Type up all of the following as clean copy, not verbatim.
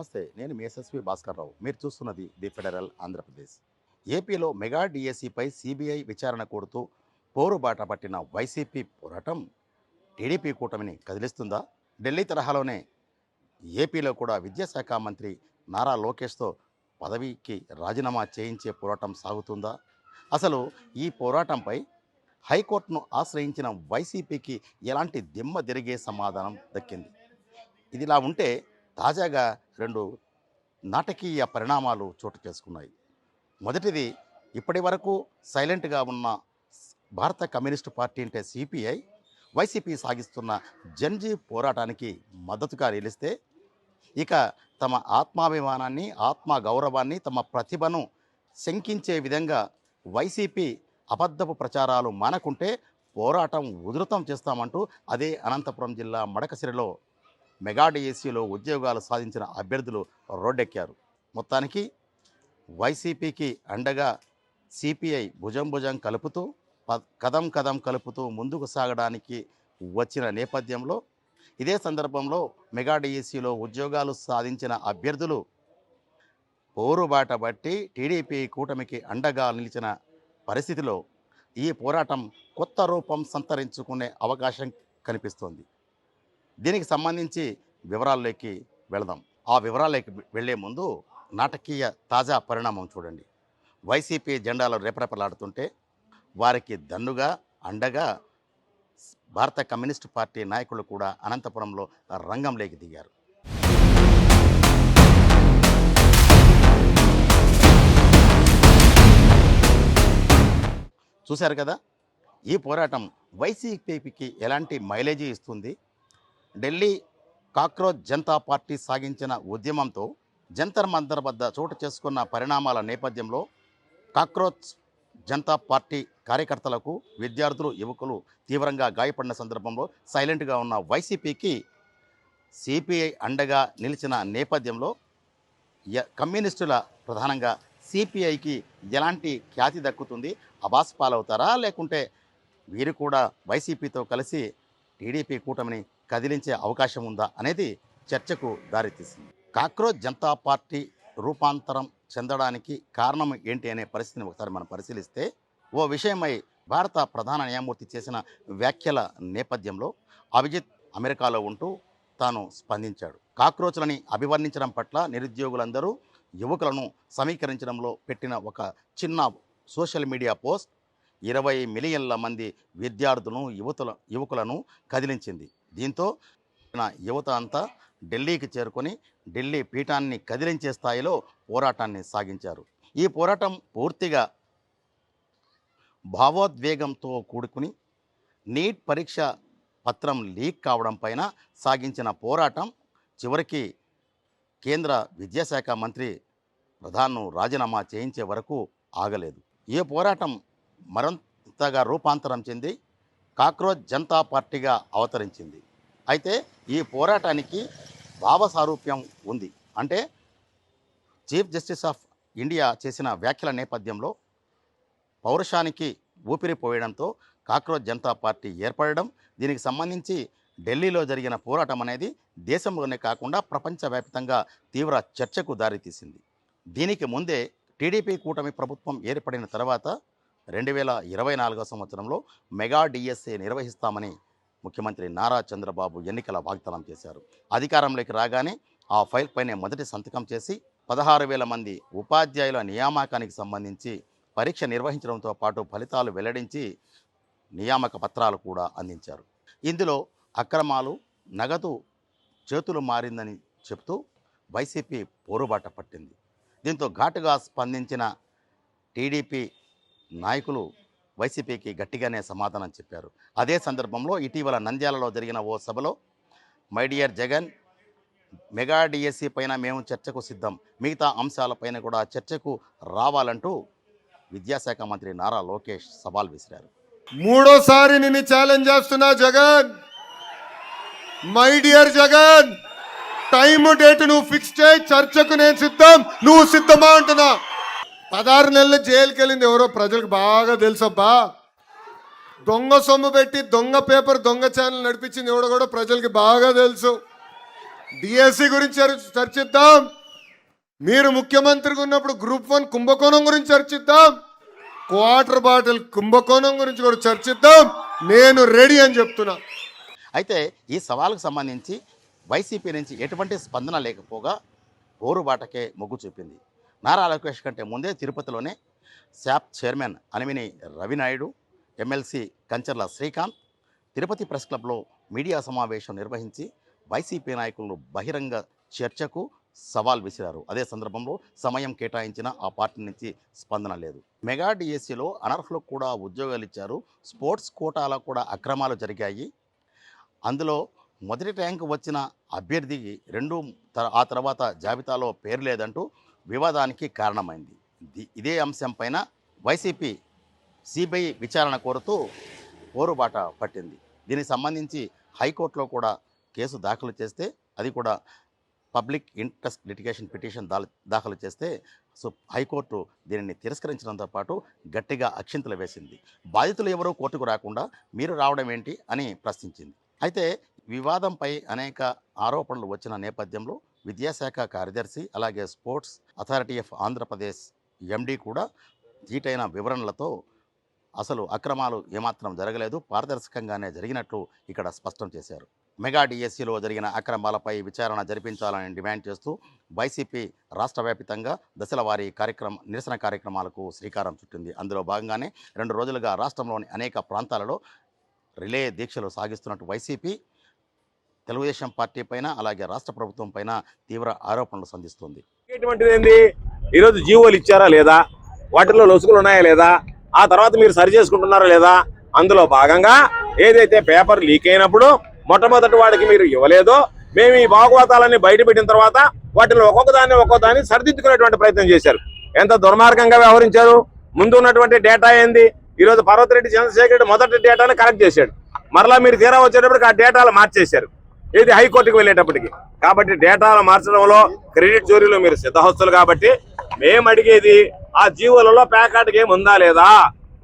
నమస్తే, నేను మీ ఎస్ఎస్వి భాస్కర్ రావు. మీరు చూస్తున్నది ది ఫెడరల్ ఆంధ్రప్రదేశ్. ఏపీలో మెగా డిఎస్సిపై సిబిఐ విచారణ కోరుతూ పోరుబాట పట్టిన వైసీపీ పోరాటం టీడీపీ కూటమిని కదిలిస్తుందా? ఢిల్లీ తరహాలోనే ఏపీలో కూడా విద్యాశాఖ మంత్రి నారా లోకేష్తో పదవికి రాజీనామా చేయించే పోరాటం సాగుతుందా? అసలు ఈ పోరాటంపై హైకోర్టును ఆశ్రయించిన వైసీపీకి ఎలాంటి దిమ్మ తిరిగే సమాధానం దక్కింది? ఇదిలా ఉంటే తాజాగా రెండు నాటకీయ పరిణామాలు చోటు చేసుకున్నాయి. మొదటిది, ఇప్పటి వరకు సైలెంట్గా ఉన్న భారత కమ్యూనిస్టు పార్టీ అంటే సిపిఐ వైసీపీ సాగిస్తున్న జన్జీ పోరాటానికి మద్దతుగా నిలిస్తే, ఇక తమ ఆత్మాభిమానాన్ని, ఆత్మగౌరవాన్ని, తమ ప్రతిభను శంకించే విధంగా వైసీపీ అబద్ధపు ప్రచారాలు మానకుంటే పోరాటం ఉధృతం చేస్తామంటూ అదే అనంతపురం జిల్లా మడకసిరిలో మెగా డిఎస్సిలో ఉద్యోగాలు సాధించిన అభ్యర్థులు రోడ్డెక్కారు. మొత్తానికి వైసీపీకి అండగా సిపిఐ భుజం కలుపుతూ కదం కలుపుతూ ముందుకు సాగడానికి వచ్చిన నేపథ్యంలో, ఇదే సందర్భంలో మెగా డిఎస్సిలో ఉద్యోగాలు సాధించిన అభ్యర్థులు పోరుబాట బట్టి టీడీపీ కూటమికి అండగా నిలిచిన పరిస్థితిలో ఈ పోరాటం కొత్త రూపం సంతరించుకునే అవకాశం కనిపిస్తోంది. దీనికి సంబంధించి వివరాల్లోకి వెళదాం. ఆ వివరాల్లోకి వెళ్లే ముందు నాటకీయ తాజా పరిణామం చూడండి. వైసీపీ జెండాలు రేపరేపలాడుతుంటే వారికి దన్నుగా అండగా భారత కమ్యూనిస్టు పార్టీ నాయకులు కూడా అనంతపురంలో రంగంలోకి దిగారు. చూశారు కదా, ఈ పోరాటం వైసీపీకి ఎలాంటి మైలేజీ ఇస్తుంది? ఢిల్లీ కాక్రోచ్ జనతా పార్టీ సాగించిన ఉద్యమంతో జంతర్ మంతర్ వద్ద చోటు చేసుకున్న పరిణామాల నేపథ్యంలో కాక్రోచ్ జనతా పార్టీ కార్యకర్తలకు, విద్యార్థులు, యువకులు తీవ్రంగా గాయపడిన సందర్భంలో సైలెంట్గా ఉన్న వైసీపీకి సిపిఐ అండగా నిలిచిన నేపథ్యంలో కమ్యూనిస్టుల ప్రధానంగా సిపిఐకి ఎలాంటి ఖ్యాతి దక్కుతుంది? అబాస్పాలవుతారా, లేకుంటే వీరు కూడా వైసీపీతో కలిసి టీడీపీ కూటమిని కదిలించే అవకాశం ఉందా అనేది చర్చకు దారితీసింది. కాక్రోచ్ జనతా పార్టీ రూపాంతరం చెందడానికి కారణం ఏంటి అనే పరిస్థితిని ఒకసారి మనం పరిశీలిస్తే, ఓ విషయమై భారత ప్రధాన న్యాయమూర్తి చేసిన వ్యాఖ్యల నేపథ్యంలో అభిజిత్ అమెరికాలో ఉంటూ తాను స్పందించాడు. కాక్రోచ్లని అభివర్ణించడం పట్ల నిరుద్యోగులందరూ యువకులను సమీకరించడంలో పెట్టిన ఒక చిన్న సోషల్ మీడియా పోస్ట్ 20 మిలియన్ల మంది విద్యార్థులను, యువకులను కదిలించింది. దీంతో యువత అంతా ఢిల్లీకి చేరుకొని ఢిల్లీ పీఠాన్ని కదిలించే స్థాయిలో పోరాటాన్ని సాగించారు. ఈ పోరాటం పూర్తిగా భావోద్వేగంతో కూడుకుని నీట్ పరీక్ష పత్రం లీక్ కావడం పైన సాగించిన పోరాటం చివరికి కేంద్ర విద్యాశాఖ మంత్రి ప్రధాన్ను రాజీనామా చేయించే వరకు ఆగలేదు. ఈ పోరాటం మరింతగా రూపాంతరం చెంది కాక్రోచ్ జనతా పార్టీగా అవతరించింది. అయితే ఈ పోరాటానికి భావసారూప్యం ఉంది. అంటే చీఫ్ జస్టిస్ ఆఫ్ ఇండియా చేసిన వ్యాఖ్యల నేపథ్యంలో పౌరుషానికి ఊపిరిపోయడంతో కాక్రోచ్ జనతా పార్టీ ఏర్పడడం, దీనికి సంబంధించి ఢిల్లీలో జరిగిన పోరాటం అనేది దేశంలోనే కాకుండా ప్రపంచవ్యాప్తంగా తీవ్ర చర్చకు దారితీసింది. దీనికి ముందే టీడీపీ కూటమి ప్రభుత్వం ఏర్పడిన తర్వాత 2024 సంవత్సరంలో మెగా డిఎస్ఏ నిర్వహిస్తామని ముఖ్యమంత్రి నారా చంద్రబాబు ఎన్నికల వాగ్దానం చేశారు. అధికారంలోకి రాగానే ఆ ఫైల్ పైనే మొదటి సంతకం చేసి 16,000 మంది ఉపాధ్యాయుల నియామకానికి సంబంధించి పరీక్ష నిర్వహించడంతో పాటు ఫలితాలు వెల్లడించి నియామక పత్రాలు కూడా అందించారు. ఇందులో అక్రమాలు, నగదు చేతులు మారిందని చెప్తూ వైసీపీ పోరుబాట పట్టింది. దీంతో ఘాటుగా స్పందించిన టీడీపీ నాయకులు వైసీపీకి గట్టిగానే సమాధానం చెప్పారు. అదే సందర్భంలో ఇటీవల నంద్యాలలో జరిగిన ఓ సభలో my dear Jagan, mega DSC పైన మేము చర్చకు సిద్ధం, మిగతా అంశాలపైన కూడా చర్చకు రావాలంటూ విద్యాశాఖ మంత్రి నారా లోకేష్ సవాల్ విసిరారు. మూడోసారి నిన్ను ఛాలెంజ్ చేస్తున్నా Jagan, my dear Jagan, time date నువ్వు ఫిక్స్ చేయి, చర్చకు నేను సిద్ధం, నువ్వు సిద్ధమా అంటున్నా. 16 నెలలు జైలుకి వెళ్ళింది ఎవరో ప్రజలకు బాగా తెలుసబ్బా. దొంగ సొమ్ము పెట్టి దొంగ పేపర్, దొంగ ఛానల్ నడిపించింది ఎవడో కూడా ప్రజలకి బాగా తెలుసు. డిఎస్సి గురించి చర్చిద్దాం. మీరు ముఖ్యమంత్రిగా ఉన్నప్పుడు గ్రూప్ 1 కుంభకోణం గురించి చర్చిద్దాం. క్వార్టర్ బాటిల్ కుంభకోణం గురించి కూడా చర్చిద్దాం. నేను రెడీ అని చెప్తున్నా. అయితే ఈ సవాలుకు సంబంధించి వైసీపీ నుంచి ఎటువంటి స్పందన లేకపోగా పోరుబాటకే మొగ్గు చూపింది. నారా లోకేష్ కంటే ముందే తిరుపతిలోనే SAAP chairman Animini Ravinaidu, MLC Kancharla Srikanth Tirupati press క్లబ్లో మీడియా సమావేశం నిర్వహించి వైసీపీ నాయకులను బహిరంగ చర్చకు సవాల్ విసిరారు. అదే సందర్భంలో సమయం కేటాయించిన ఆ పార్టీ నుంచి స్పందన లేదు. మెగా డిఎస్సిలో అనర్హులకు కూడా ఉద్యోగాలు ఇచ్చారు. స్పోర్ట్స్ కోటాలో కూడా అక్రమాలు జరిగాయి. అందులో మొదటి ర్యాంకు వచ్చిన అభ్యర్థికి ఆ తర్వాత జాబితాలో పేరు లేదంటూ వివాదానికి కారణమైంది. ఇదే అంశంపైన వైసీపీ సిబిఐ విచారణ కోరుతూ పోరుబాట పట్టింది. దీనికి సంబంధించి హైకోర్టులో కూడా కేసు దాఖలు చేస్తే, అది కూడా పబ్లిక్ ఇంట్రెస్ట్ లిటిగేషన్ పిటిషన్ దాఖలు చేస్తే హైకోర్టు దీనిని తిరస్కరించడంతో పాటు గట్టిగా అక్షింతలు వేసింది. బాధితులు ఎవరూ కోర్టుకు రాకుండా మీరు రావడం ఏంటి అని ప్రశ్నించింది. అయితే వివాదంపై అనేక ఆరోపణలు వచ్చిన నేపథ్యంలో విద్యాశాఖ కార్యదర్శి అలాగే sports authority of Andhra Pradesh MD కూడా ధీటైన వివరణలతో అసలు అక్రమాలు ఏమాత్రం జరగలేదు, పారదర్శకంగానే జరిగినట్లు ఇక్కడ స్పష్టం చేశారు. మెగా డిఎస్సిలో జరిగిన అక్రమాలపై విచారణ జరిపించాలని డిమాండ్ చేస్తూ వైసీపీ రాష్ట్ర వ్యాప్తంగా దశల వారీ నిరసన కార్యక్రమాలకు శ్రీకారం చుట్టింది. అందులో భాగంగానే 2 రోజులుగా రాష్ట్రంలోని అనేక ప్రాంతాలలో రిలే దీక్షలు సాగిస్తున్నట్టు వైసీపీ తెలుగుదేశం పార్టీ పైన అలాగే రాష్ట్ర ప్రభుత్వం పైన తీవ్ర ఆరోపణలు సంధిస్తుంది. ఈరోజు జీవోలు ఇచ్చారా లేదా, వాటిల్లో లొసుగులు ఉన్నాయా లేదా, ఆ తర్వాత మీరు సరి చేసుకుంటున్నారా లేదా, అందులో భాగంగా ఏదైతే పేపర్ లీక్ అయినప్పుడు మొట్టమొదటి వాడికి మీరు ఇవ్వలేదో మేము ఈ భాగవతాలన్నీ బయటపెట్టిన తర్వాత వాటిలో ఒక్కొక్క దాన్ని సరిదిద్దుకునేటువంటి ప్రయత్నం చేశారు. ఎంత దుర్మార్గంగా వ్యవహరించారు. ముందు ఉన్నటువంటి డేటా ఏంది, ఈరోజు పర్వతిరెడ్డి చంద్రశేఖర్ రెడ్డి మొదటి డేటాను కరెక్ట్ చేశాడు. మరలా మీరు తీరా వచ్చేటప్పటికి ఆ డేటాలు మార్చేశారు, ఇది హైకోర్టుకు వెళ్ళేటప్పటికి. కాబట్టి డేటాలు మార్చడంలో క్రెడిట్ చోరీలో మీరు సిద్ధహస్తులు. కాబట్టి మేము అడిగేది ఆ జీవోలలో ప్యాకాట్ గేమ్ ఉందా లేదా,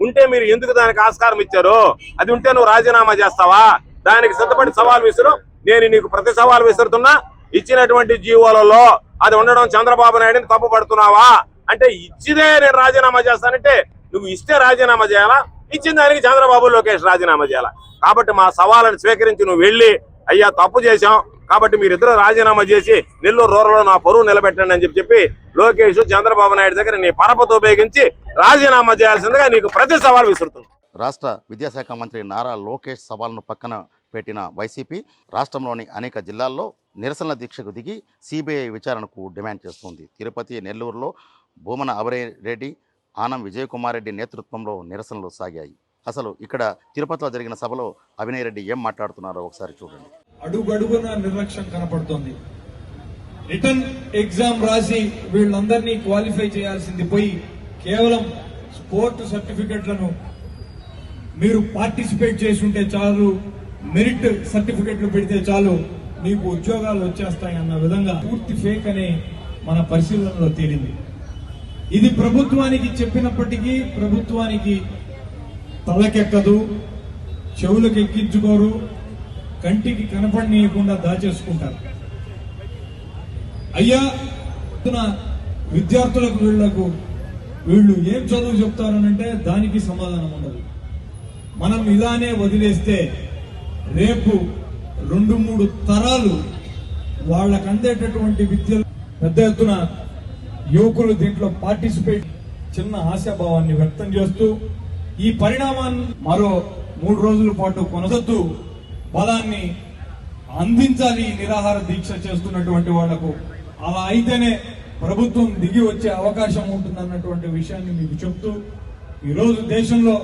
ఉంటే మీరు ఎందుకు దానికి ఆస్కారం ఇచ్చారు, అది ఉంటే నువ్వు రాజీనామా చేస్తావా, దానికి సిద్ధపడి సవాల్ విసురు. నేను నీకు ప్రతి సవాల్ విసురుతున్నా. ఇచ్చినటువంటి జీవోలలో అది ఉండడం చంద్రబాబు నాయుడిని తప్పు పడుతున్నావా అంటే, ఇచ్చిదే నేను రాజీనామా చేస్తానంటే నువ్వు ఇస్తే రాజీనామా చేయాలా, ఇచ్చిన దానికి చంద్రబాబు లోకేష్ రాజీనామా చేయాలా. కాబట్టి మా సవాళ్ళని స్వీకరించి నువ్వు వెళ్ళి అయ్యా తప్పు చేశాం కాబట్టి మీరిద్దరు రాజీనామా చేసి నెల్లూరు రూరల్లో నా పరువు నిలబెట్టండి అని చెప్పి లోకేష్ చంద్రబాబు నాయుడు దగ్గర నీ పరపతో ఉపయోగించి రాజీనామా చేయాల్సిందిగా నీకు ప్రతి సవాల్ విసురుతుంది. రాష్ట్ర విద్యాశాఖ మంత్రి నారా లోకేష్ సవాల్ను పక్కన పెట్టిన వైసీపీ రాష్ట్రంలోని అనేక జిల్లాల్లో నిరసనల దీక్షకు దిగి సిబిఐ విచారణకు డిమాండ్ చేస్తోంది. తిరుపతి, నెల్లూరులో భూమన అభయరెడ్డి, ఆనం విజయకుమార్ రెడ్డి నేతృత్వంలో నిరసనలు సాగాయి. అసలు ఇక్కడ తిరుపతిలో జరిగిన సభలో అవినయ్ రెడ్డి ఏం మాట్లాడుతున్నారో ఒకసారి చూడండి. అడుగడుగున నిర్లక్ష్యం కనపడుతోంది. రిటర్న్ ఎగ్జామ్ రాసి వీళ్ళందరినీ క్వాలిఫై చేయాల్సింది పోయి కేవలం స్పోర్ట్ సర్టిఫికెట్లను మీరు పార్టిసిపేట్ చేసి ఉంటే చాలు, మెరిట్ సర్టిఫికెట్లు పెడితే చాలు మీకు ఉద్యోగాలు వచ్చేస్తాయి అన్న విధంగా పూర్తి ఫేక్ అనే మన పరిశీలనలో తేలింది. ఇది ప్రభుత్వానికి చెప్పినప్పటికీ ప్రభుత్వానికి తలకెక్కదు, చెవులకు ఎక్కించుకోరు, కంటికి కనపడనీయకుండా దాచేసుకుంటారు. అయ్యా విద్యార్థులకు వీళ్ళు ఏం చదువు చెప్తారనంటే దానికి సమాధానం ఉండదు. మనం ఇలానే వదిలేస్తే రేపు 2-3 తరాలు వాళ్ళకు అందేటటువంటి విద్యలు పెద్ద ఎత్తున యువకులు దీంట్లో పార్టిసిపేట్ చిన్న ఆశాభావాన్ని వ్యక్తం చేస్తూ ఈ పరిణామాన్ని మరో 3 రోజుల పాటు కొనసాగుతూ బలాన్ని అందించాలి. నిరాహార దీక్ష చేస్తున్నటువంటి వాళ్లకు అలా అయితేనే ప్రభుత్వం దిగి వచ్చే అవకాశం ఉంటుందన్నటువంటి విషయాన్ని మీకు చెప్తూ, ఈరోజు దేశంలో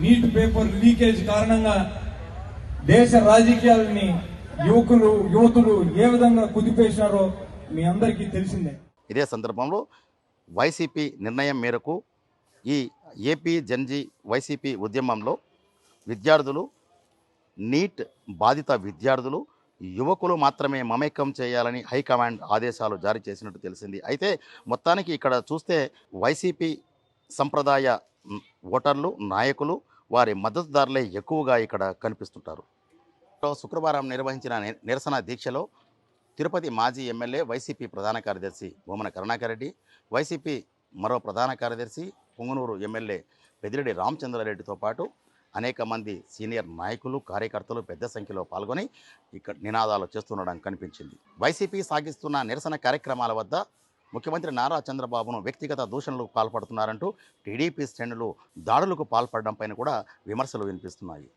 నీట్ పేపర్ లీకేజ్ కారణంగా దేశ రాజకీయాలని యువతులు ఏ విధంగా కుదిపేశారో మీ అందరికీ తెలిసిందే. ఇదే సందర్భంలో వైసీపీ నిర్ణయం మేరకు ఈ ఏపీ జన్జీ వైసీపీ ఉద్యమంలో విద్యార్థులు, నీట్ బాధిత విద్యార్థులు, యువకులు మాత్రమే మమేకం చేయాలని హైకమాండ్ ఆదేశాలు జారీ చేసినట్టు తెలిసింది. అయితే మొత్తానికి ఇక్కడ చూస్తే వైసీపీ సంప్రదాయ ఓటర్లు, నాయకులు, వారి మద్దతుదారులే ఎక్కువగా ఇక్కడ కనిపిస్తుంటారు. శుక్రవారం నిర్వహించిన నిరసన దీక్షలో తిరుపతి మాజీ ఎమ్మెల్యే వైసీపీ ప్రధాన కార్యదర్శి భూమన కరుణాకర్ రెడ్డి, వైసీపీ మరో ప్రధాన కార్యదర్శి పొంగనూరు ఎమ్మెల్యే పెద్దిరెడ్డి రామచంద్రారెడ్డితో పాటు అనేక మంది సీనియర్ నాయకులు, కార్యకర్తలు పెద్ద సంఖ్యలో పాల్గొని ఇక్కడ నినాదాలు చేస్తుండడం కనిపించింది. వైసీపీ సాగిస్తున్న నిరసన కార్యక్రమాల వద్ద ముఖ్యమంత్రి నారా చంద్రబాబును వ్యక్తిగత దూషణలకు పాల్పడుతున్నారంటూ టీడీపీ శ్రేణులు దాడులకు పాల్పడడం పైన కూడా విమర్శలు వినిపిస్తున్నాయి.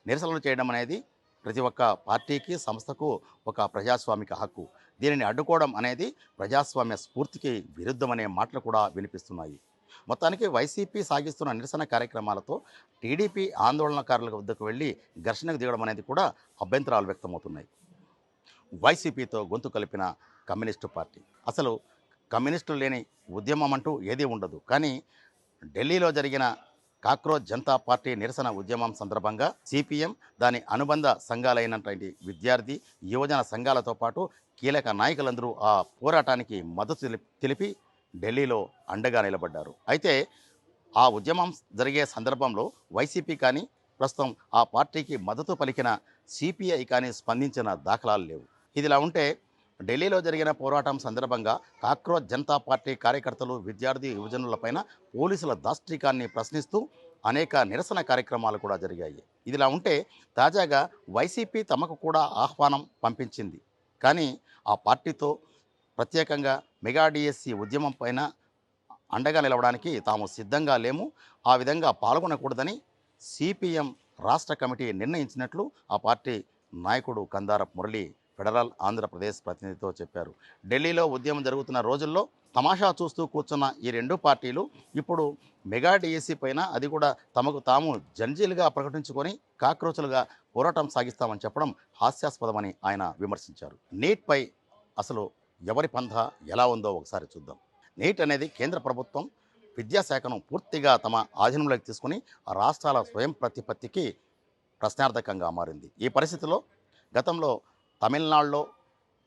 నిరసనలు చేయడం అనేది ప్రతి ఒక్క పార్టీకి, సంస్థకు ఒక ప్రజాస్వామిక హక్కు. దీనిని అడ్డుకోవడం అనేది ప్రజాస్వామ్య స్ఫూర్తికి విరుద్ధమనే మాటలు కూడా వినిపిస్తున్నాయి. మొత్తానికి వైసీపీ సాగిస్తున్న నిరసన కార్యక్రమాలతో టీడీపీ ఆందోళనకారుల వద్దకు వెళ్ళి ఘర్షణకు దిగడం అనేది కూడా అభ్యంతరాలు వ్యక్తమవుతున్నాయి. వైసీపీతో గొంతు కలిపిన కమ్యూనిస్టు పార్టీ, అసలు కమ్యూనిస్టులు లేని ఉద్యమం అంటూ ఏదీ ఉండదు. కానీ ఢిల్లీలో జరిగిన కాక్రోచ్ జనతా పార్టీ నిరసన ఉద్యమం సందర్భంగా సిపిఎం, దాని అనుబంధ సంఘాలైనటువంటి విద్యార్థి, యువజన సంఘాలతో పాటు కీలక నాయకులందరూ ఆ పోరాటానికి మద్దతు తెలిపి ఢిల్లీలో అండగా నిలబడ్డారు. అయితే ఆ ఉద్యమం జరిగే సందర్భంలో వైసీపీ కానీ, ప్రస్తుతం ఆ పార్టీకి మద్దతు పలికిన సిపిఐ కానీ స్పందించిన దాఖలాలు లేవు. ఇదిలా ఉంటే ఢిల్లీలో జరిగిన పోరాటం సందర్భంగా కాక్రోచ్ జనతా పార్టీ కార్యకర్తలు, విద్యార్థి, యువజనులపైన పోలీసుల దాష్టికాన్ని ప్రశ్నిస్తూ అనేక నిరసన కార్యక్రమాలు కూడా జరిగాయి. ఇదిలా ఉంటే తాజాగా వైసీపీ తమకు కూడా ఆహ్వానం పంపించింది. కానీ ఆ పార్టీతో ప్రత్యేకంగా మెగా డిఎస్సి ఉద్యమం పైన అండగా నిలవడానికి తాము సిద్ధంగా లేము, ఆ విధంగా పాల్గొనకూడదని సిపిఎం రాష్ట్ర కమిటీ నిర్ణయించినట్లు ఆ పార్టీ నాయకుడు కందారపు మురళి ఫెడరల్ ఆంధ్రప్రదేశ్ ప్రతినిధితో చెప్పారు. ఢిల్లీలో ఉద్యమం జరుగుతున్న రోజుల్లో తమాషా చూస్తూ కూర్చున్న ఈ రెండు పార్టీలు ఇప్పుడు మెగా డిఎస్సి పైన, అది కూడా తమకు తాము జంజీలుగా ప్రకటించుకొని కాక్రోచులుగా పోరాటం సాగిస్తామని చెప్పడం హాస్యాస్పదమని ఆయన విమర్శించారు. నీట్పై అసలు ఎవరి పంథ ఎలా ఉందో ఒకసారి చూద్దాం. నీట్ అనేది కేంద్ర ప్రభుత్వం విద్యాశాఖను పూర్తిగా తమ ఆధీనంలోకి తీసుకుని రాష్ట్రాల స్వయం ప్రతిపత్తికి ప్రశ్నార్థకంగా మారింది. ఈ పరిస్థితిలో గతంలో తమిళనాడులో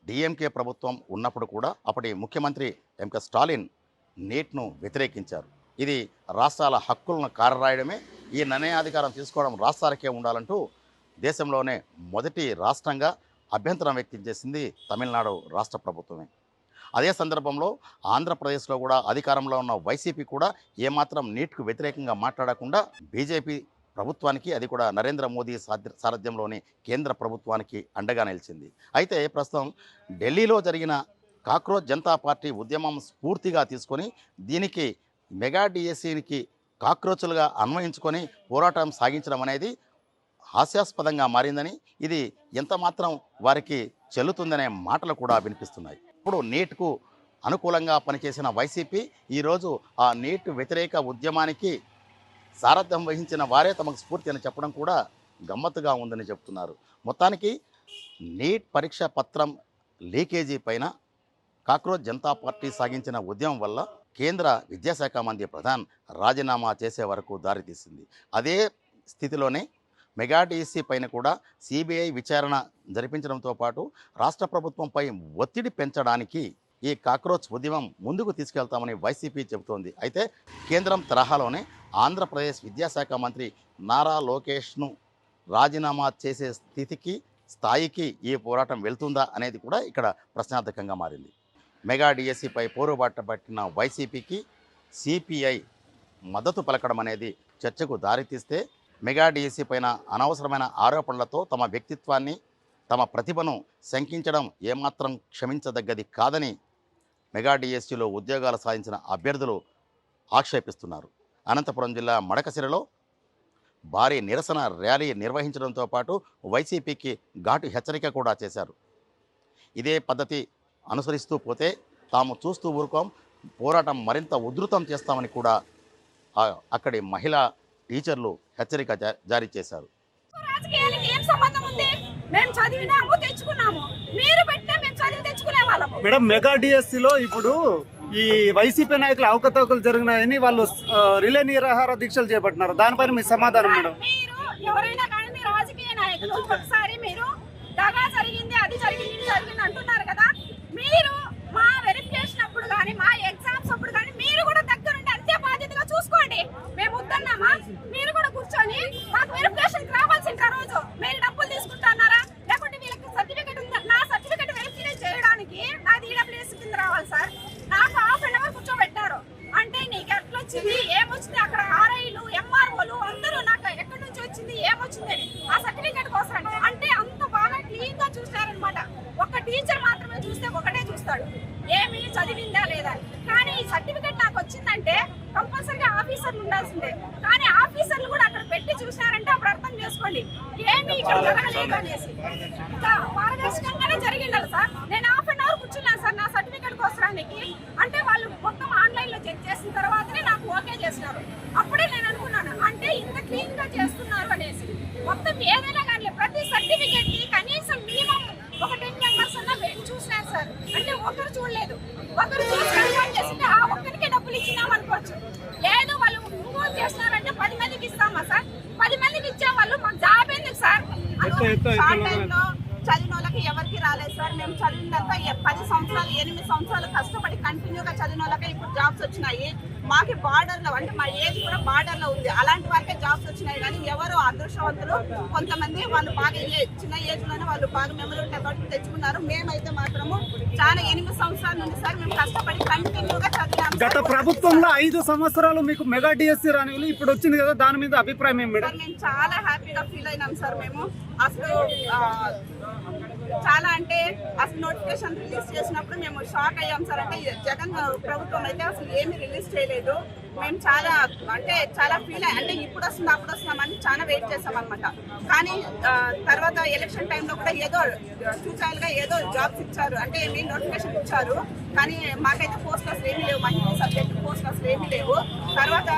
డిఎంకే ప్రభుత్వం ఉన్నప్పుడు కూడా అప్పటి ముఖ్యమంత్రి ఎంకే స్టాలిన్ నీట్ను వ్యతిరేకించారు. ఇది రాష్ట్రాల హక్కులను కారరాయడమే, ఈ నిర్ణయాధికారం తీసుకోవడం రాష్ట్రాలకే ఉండాలంటూ దేశంలోనే మొదటి రాష్ట్రంగా అభ్యంతరం వ్యక్తం చేసింది తమిళనాడు రాష్ట్ర ప్రభుత్వమే. అదే సందర్భంలో ఆంధ్రప్రదేశ్లో కూడా అధికారంలో ఉన్న వైసీపీ కూడా ఏమాత్రం నీట్కు వ్యతిరేకంగా మాట్లాడకుండా బీజేపీ ప్రభుత్వానికి, అది కూడా నరేంద్ర మోదీ సారథ్యంలోని కేంద్ర ప్రభుత్వానికి అండగా నిలిచింది. అయితే ప్రస్తుతం ఢిల్లీలో జరిగిన కాక్రోచ్ జనతా పార్టీ ఉద్యమం స్ఫూర్తిగా తీసుకొని దీనికి మెగా డిఎస్సికి కాక్రోచులుగా అన్వయించుకొని పోరాటం సాగించడం అనేది హాస్యాస్పదంగా మారిందని, ఇది ఎంత మాత్రం వారికి చెల్లుతుందనే మాటలు కూడా వినిపిస్తున్నాయి. ఇప్పుడు నీట్కు అనుకూలంగా పనిచేసిన వైసీపీ ఈరోజు ఆ నీట్ వ్యతిరేక ఉద్యమానికి సారథ్యం వహించిన వారే తమకు స్ఫూర్తి అని చెప్పడం కూడా గమ్మత్తుగా ఉందని చెప్తున్నారు. మొత్తానికి నీట్ పరీక్ష పత్రం లీకేజీ పైన కాక్రోచ్ జనతా పార్టీ సాగించిన ఉద్యమం వల్ల కేంద్ర విద్యాశాఖ మంత్రి ప్రధాన్ రాజీనామా చేసే వరకు దారితీసింది. అదే స్థితిలోనే మెగా డిఎస్సి పైన కూడా సిబిఐ విచారణ జరిపించడంతో పాటు రాష్ట్ర ప్రభుత్వంపై ఒత్తిడి పెంచడానికి ఈ కాక్రోచ్ ఉద్యమం ముందుకు తీసుకెళ్తామని వైసీపీ చెబుతోంది. అయితే కేంద్రం తరహాలోనే ఆంధ్రప్రదేశ్ విద్యాశాఖ మంత్రి నారా లోకేష్ను రాజీనామా చేసే స్థాయికి ఈ పోరాటం వెళ్తుందా అనేది కూడా ఇక్కడ ప్రశ్నార్థకంగా మారింది. మెగా డిఎస్సిపై పోరుబాట పట్టిన వైసీపీకి సిపిఐ మద్దతు పలకడం అనేది చర్చకు దారితీస్తే మెగా డిఎస్సి పైన అనవసరమైన ఆరోపణలతో తమ వ్యక్తిత్వాన్ని, తమ ప్రతిభను శంకించడం ఏమాత్రం క్షమించదగ్గది కాదని మెగా డిఎస్సిలో ఉద్యోగాలు సాధించిన అభ్యర్థులు ఆక్షేపిస్తున్నారు. అనంతపురం జిల్లా మడకశిరలో భారీ నిరసన ర్యాలీ నిర్వహించడంతో పాటు వైసీపీకి ఘాటు హెచ్చరిక కూడా చేశారు. ఇదే పద్ధతి అనుసరిస్తూ పోతే తాము చూస్తూ ఊరుకోం, పోరాటం మరింత ఉధృతం చేస్తామని కూడా అక్కడి మహిళా టీచర్లు హెచ్చరిక జారీ చేశారు. రాజకీయాలకి ఏం సంబంధం ఉంది? మేము చదివినాము, తెచ్చుకున్నాము. మీరు పెట్టే మేము చదివి తెచ్చుకునే వాళ్ళము. మేడం, మెగా డిఎస్సిలో ఇప్పుడు ఈ వైసీపీ నాయకులు అవకతవకలు జరిగినాయని వాళ్ళు రిలే నిరాహార దీక్షలు చేపట్టినారు. దానిపైన మీ సమాధానం మేడం? మీరు ఎవరైనా కానీ మీరు రాజకీయ నాయకులు ఒకసారి మీరు దగా జరిగింది, అది జరిగింది, ఇది జరిగింది అంటున్నారు కదా. మీరు మా వెరిఫికేషన్ అప్పుడు కానీ, మా ఎగ్జామ్స్ అప్పుడు కానీ మీరు కూడా దగ్గరుండి అంతే బాధ్యతగా చూసుకోండి. మేము వద్దన్నామా? మీరు కూడా కూర్చొని మాకు వెరిఫికేషన్ రావాల్సిన రోజు మీరు డబ్బులు తీసుకుంటున్నారా, లేకుంటే వీళ్ళకి సర్టిఫికేట్ ఉందా? నా సర్టిఫికేట్ వెరిఫికేషన్ చేయడం ఇక్కడ జరగలేదు అనేసి ఇంకా పారదర్శకంగానే జరిగిండాలి సార్. నేను హాఫ్ అన్ అవర్ కూర్చున్నాను సార్ నా సర్టిఫికేట్ కోసడానికి. అంటే వాళ్ళు మొత్తం ఆన్లైన్ లో చెక్ చేసిన తర్వాతనే నాకు ఓకే చేసినారు. అప్పుడే నేను అనుకున్నాను అంటే ఇంత క్లీన్ గా చేస్తున్నారు అనేసి. మొత్తం ఏదైనా కానీ ప్రతి సర్టిఫికేట్ కి కనీసం మినిమం ఒక 10 మెంబర్స్ అన్న చూసినారు సార్. అంటే ఒకరు చూడలేదు, ఒకరు చూసి కన్ఫర్మ్ చేసింటే ఆ ఒక్కరికి డబ్బులు ఇచ్చినాం అనుకోవచ్చు. లేదు వాళ్ళు ఇంకోటి చేస్తున్నారంటే 10 మందికి ఇస్తామా సార్? 10 మందికి ఇచ్చే వాళ్ళు మాకు జాబ్ ఎందుకు సార్? షార్ట్ టైంలో చదివిన వాళ్ళకి ఎవరికి రాలేదు సార్. మేము చదివినంతా 10 సంవత్సరాలు 8 సంవత్సరాలు కష్టపడి కంటిన్యూగా చదివిన వాళ్ళకే ఇప్పుడు జాబ్స్ వచ్చినాయి. మాకు బార్డర్ లో అంటే మా ఏజ్ కూడా బార్డర్ లో ఉంది, అలాంటి వాళ్ళకే జాబ్స్ వచ్చినాయి. కానీ ఎవరు అదృష్టవంతులు కొంతమంది వాళ్ళు బాగా చిన్న ఏజ్ లోనే వాళ్ళు బాగా మెమరీ కాబట్టి తెచ్చుకున్నారు. మేమైతే మాత్రము చాలా 8 సంవత్సరాల నుండి సార్ మేము కష్టపడి కంటిన్యూగా చదివాము. గత ప్రభుత్వంలో 5 సంవత్సరాలు మీకు మెగా డిఎస్సి రాని ఇప్పుడు వచ్చింది కదా, దాని మీద అభిప్రాయం ఏం మేడం? మేము చాలా హ్యాపీగా ఫీల్ అయినాం సార్. మేము అసలు చాలా అంటే అసలు నోటిఫికేషన్ రిలీజ్ చేసినప్పుడు మేము షాక్ అయ్యాం సార్. అంటే జగన్ ప్రభుత్వం అయితే అసలు ఏమీ రిలీజ్ చేయలేదు. మేము చాలా అంటే చాలా ఫీల్ అంటే ఇప్పుడు వస్తుంది అప్పుడు వస్తున్నామని చాలా వెయిట్ చేసాం అనమాట. కానీ తర్వాత ఎలక్షన్ టైంలో కూడా ఏదో చూచాలుగా ఏదో జాబ్స్ ఇచ్చారు, అంటే మెయిన్ నోటిఫికేషన్ ఇచ్చారు. కానీ మాకైతే పోస్ట్ అసలు ఏమీ లేవు, మంచి సబ్జెక్ట్ పోస్ట్ అసలు ఏమీ లేవు. తర్వాత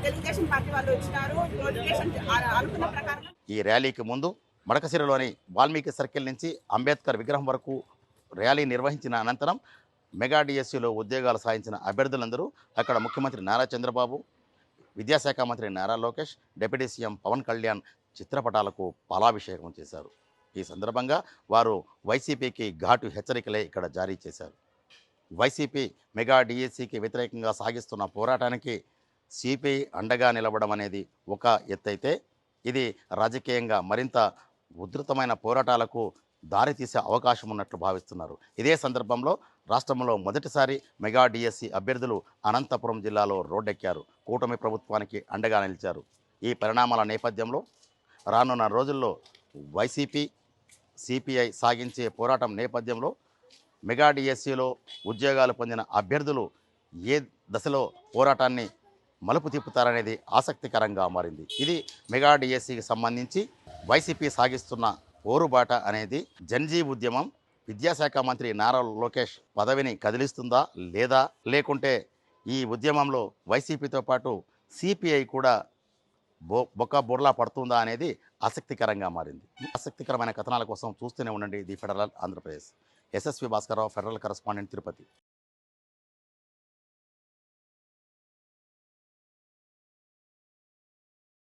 తెలుగుదేశం పార్టీ వాళ్ళు వచ్చినారు, నోటిఫికేషన్ అనుకున్న ప్రకారం. ఈ ర్యాలీకి ముందు మడకశిరలోని వాల్మీకి సర్కిల్ నుంచి అంబేద్కర్ విగ్రహం వరకు ర్యాలీ నిర్వహించిన అనంతరం మెగా డిఎస్సిలో ఉద్యోగాలు సాధించిన అభ్యర్థులందరూ అక్కడ ముఖ్యమంత్రి నారా చంద్రబాబు, విద్యాశాఖ మంత్రి నారా లోకేష్, డిప్యూటీ సీఎం పవన్ కళ్యాణ్ చిత్రపటాలకు పాలాభిషేకం చేశారు. ఈ సందర్భంగా వారు వైసీపీకి ఘాటు హెచ్చరికలే ఇక్కడ జారీ చేశారు. వైసీపీ మెగా డిఎస్సికి వ్యతిరేకంగా సాగిస్తున్న పోరాటానికి సిపిఐ అండగా నిలవడం అనేది ఒక ఎత్తైతే, ఇది రాజకీయంగా మరింత ఉధృతమైన పోరాటాలకు దారితీసే అవకాశం ఉన్నట్లు భావిస్తున్నారు. ఇదే సందర్భంలో రాష్ట్రంలో మొదటిసారి మెగా డిఎస్సి అభ్యర్థులు అనంతపురం జిల్లాలో రోడ్డెక్కారు. కూటమి ప్రభుత్వానికి అండగా నిలిచారు. ఈ పరిణామాల నేపథ్యంలో రానున్న రోజుల్లో వైసీపీ సిపిఐ సాగించే పోరాటం నేపథ్యంలో మెగా డిఎస్సిలో ఉద్యోగాలు పొందిన అభ్యర్థులు ఏ దశలో పోరాటాన్ని మలుపు తిప్పుతారనేది ఆసక్తికరంగా మారింది. ఇది మెగా డిఎస్సికి సంబంధించి వైసీపీ సాగిస్తున్న పోరుబాట అనేది జన్జీ ఉద్యమం. విద్యాశాఖ మంత్రి నారా లోకేష్ పదవిని కదిలిస్తుందా లేదా, లేకుంటే ఈ ఉద్యమంలో వైసీపీతో పాటు సిపిఐ కూడా బొక్క బోర్లా పడుతుందా అనేది ఆసక్తికరంగా మారింది. ఆసక్తికరమైన కథనాల కోసం చూస్తూనే ఉండండి the Federal Andhra Pradesh. SSV Bhaskara Rao, Federal correspondent, Tirupati.